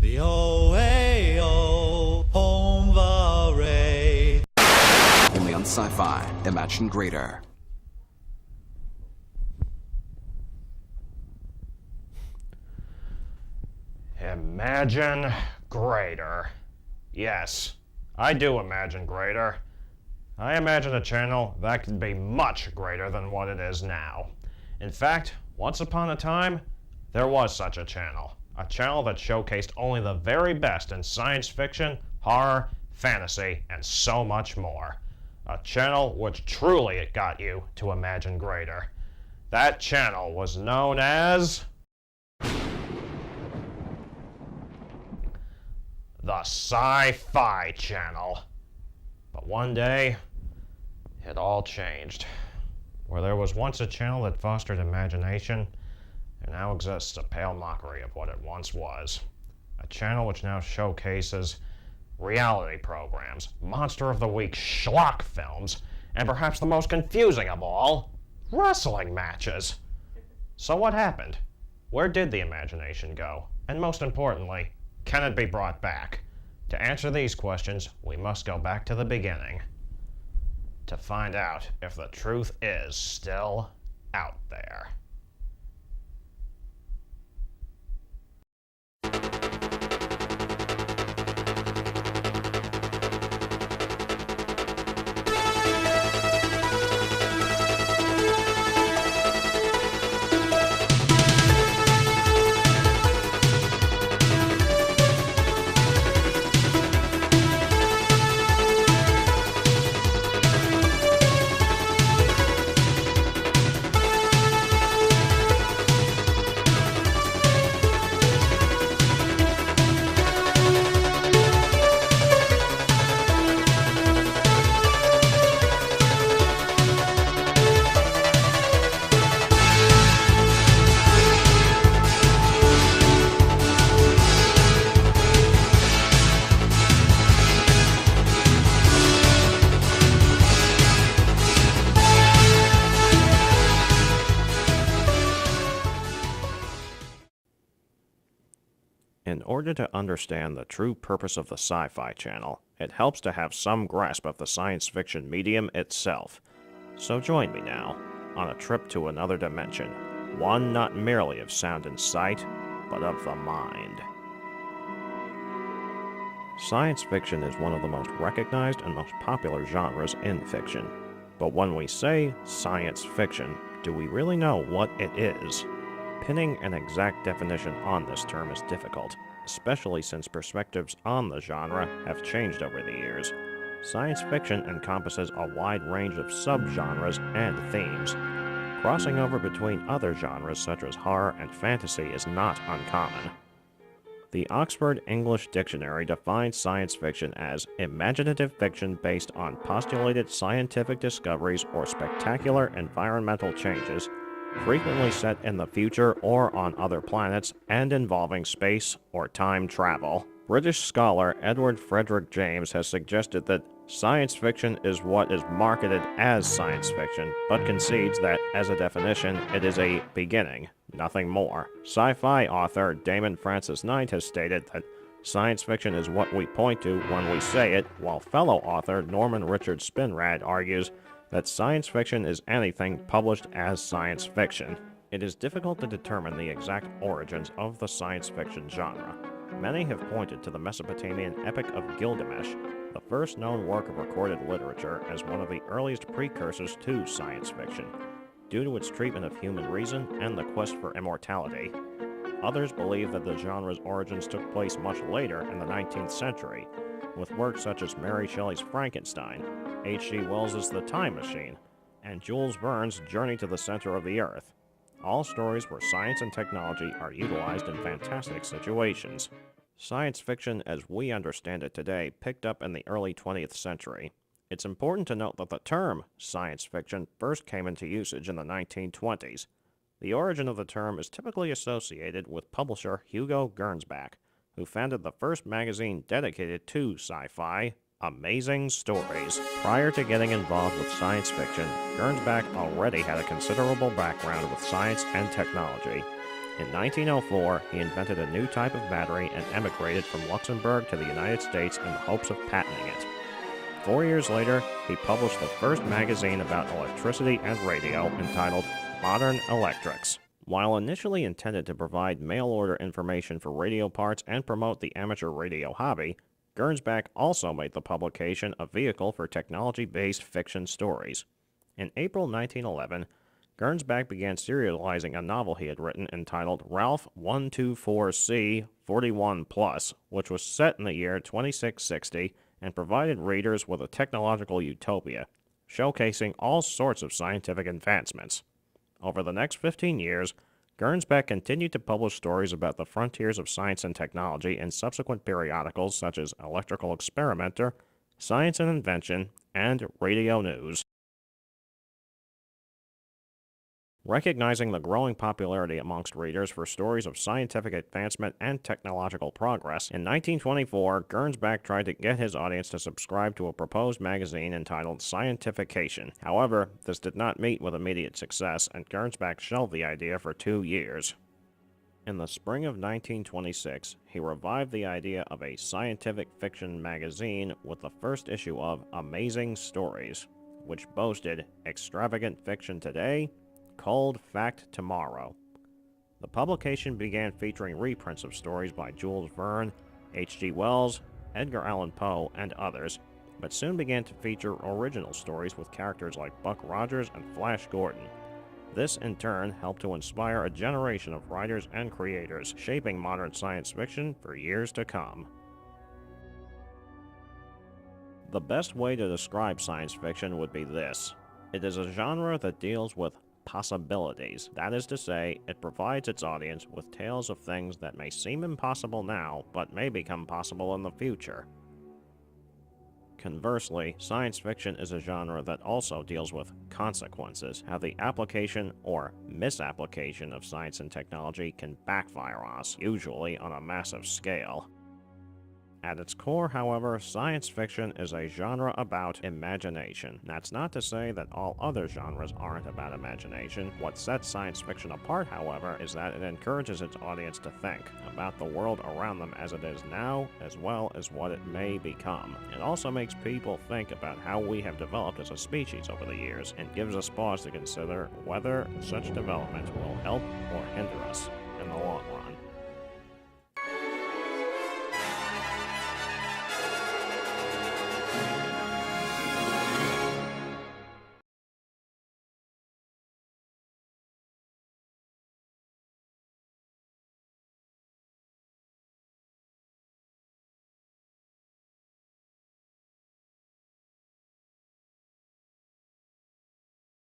The O-A-O, home varay. Only on Sci-Fi. Imagine greater. Imagine greater. Yes, I do imagine greater. I imagine a channel that could be much greater than what it is now. In fact, once upon a time, there was such a channel that showcased only the very best in science fiction, horror, fantasy, and so much more. A channel which truly got you to imagine greater. That channel was known as the Sci-Fi Channel. But one day, it all changed. Where there was once a channel that fostered imagination, there now exists a pale mockery of what it once was. A channel which now showcases reality programs, Monster of the Week schlock films, and perhaps the most confusing of all, wrestling matches. So what happened? Where did the imagination go? And most importantly, can it be brought back? To answer these questions, we must go back to the beginning to find out if the truth is still out there. In order to understand the true purpose of the Sci-Fi Channel, it helps to have some grasp of the science fiction medium itself. So join me now on a trip to another dimension, one not merely of sound and sight, but of the mind. Science fiction is one of the most recognized and most popular genres in fiction. But when we say science fiction, do we really know what it is? Pinning an exact definition on this term is difficult, especially since perspectives on the genre have changed over the years. Science fiction encompasses a wide range of subgenres and themes. Crossing over between other genres such as horror and fantasy is not uncommon. The Oxford English Dictionary defines science fiction as imaginative fiction based on postulated scientific discoveries or spectacular environmental changes, frequently set in the future or on other planets, and involving space or time travel. British scholar Edward Frederick James has suggested that science fiction is what is marketed as science fiction, but concedes that, as a definition, it is a beginning, nothing more. Sci-fi author Damon Francis Knight has stated that science fiction is what we point to when we say it, while fellow author Norman Richard Spinrad argues that science fiction is anything published as science fiction. It is difficult to determine the exact origins of the science fiction genre. Many have pointed to the Mesopotamian epic of Gilgamesh, the first known work of recorded literature, as one of the earliest precursors to science fiction, due to its treatment of human reason and the quest for immortality. Others believe that the genre's origins took place much later in the 19th century, with works such as Mary Shelley's Frankenstein, H.G. Wells's The Time Machine, and Jules Verne's Journey to the Center of the Earth. All stories where science and technology are utilized in fantastic situations. Science fiction as we understand it today picked up in the early 20th century. It's important to note that the term science fiction first came into usage in the 1920s. The origin of the term is typically associated with publisher Hugo Gernsback, who founded the first magazine dedicated to sci-fi, Amazing Stories. Prior to getting involved with science fiction, Gernsback already had a considerable background with science and technology. In 1904, he invented a new type of battery and emigrated from Luxembourg to the United States in the hopes of patenting it. 4 years later, he published the first magazine about electricity and radio entitled Modern Electrics. While initially intended to provide mail-order information for radio parts and promote the amateur radio hobby, Gernsback also made the publication a vehicle for technology-based fiction stories. In April 1911, Gernsback began serializing a novel he had written entitled Ralph 124C 41 Plus, which was set in the year 2660 and provided readers with a technological utopia, showcasing all sorts of scientific advancements. Over the next 15 years, Gernsback continued to publish stories about the frontiers of science and technology in subsequent periodicals such as Electrical Experimenter, Science and Invention, and Radio News. Recognizing the growing popularity amongst readers for stories of scientific advancement and technological progress, in 1924, Gernsback tried to get his audience to subscribe to a proposed magazine entitled Scientification. However, this did not meet with immediate success, and Gernsback shelved the idea for 2 years. In the spring of 1926, he revived the idea of a scientific fiction magazine with the first issue of Amazing Stories, which boasted extravagant fiction today, cold fact tomorrow. The publication began featuring reprints of stories by Jules Verne, H.G. Wells, Edgar Allan Poe, and others, but soon began to feature original stories with characters like Buck Rogers and Flash Gordon. This, in turn, helped to inspire a generation of writers and creators, shaping modern science fiction for years to come. The best way to describe science fiction would be this: it is a genre that deals with possibilities. That is to say, it provides its audience with tales of things that may seem impossible now, but may become possible in the future. Conversely, science fiction is a genre that also deals with consequences, how the application or misapplication of science and technology can backfire on us, usually on a massive scale. At its core, however, science fiction is a genre about imagination. That's not to say that all other genres aren't about imagination. What sets science fiction apart, however, is that it encourages its audience to think about the world around them as it is now, as well as what it may become. It also makes people think about how we have developed as a species over the years, and gives us pause to consider whether such development will help or hinder us in the long run.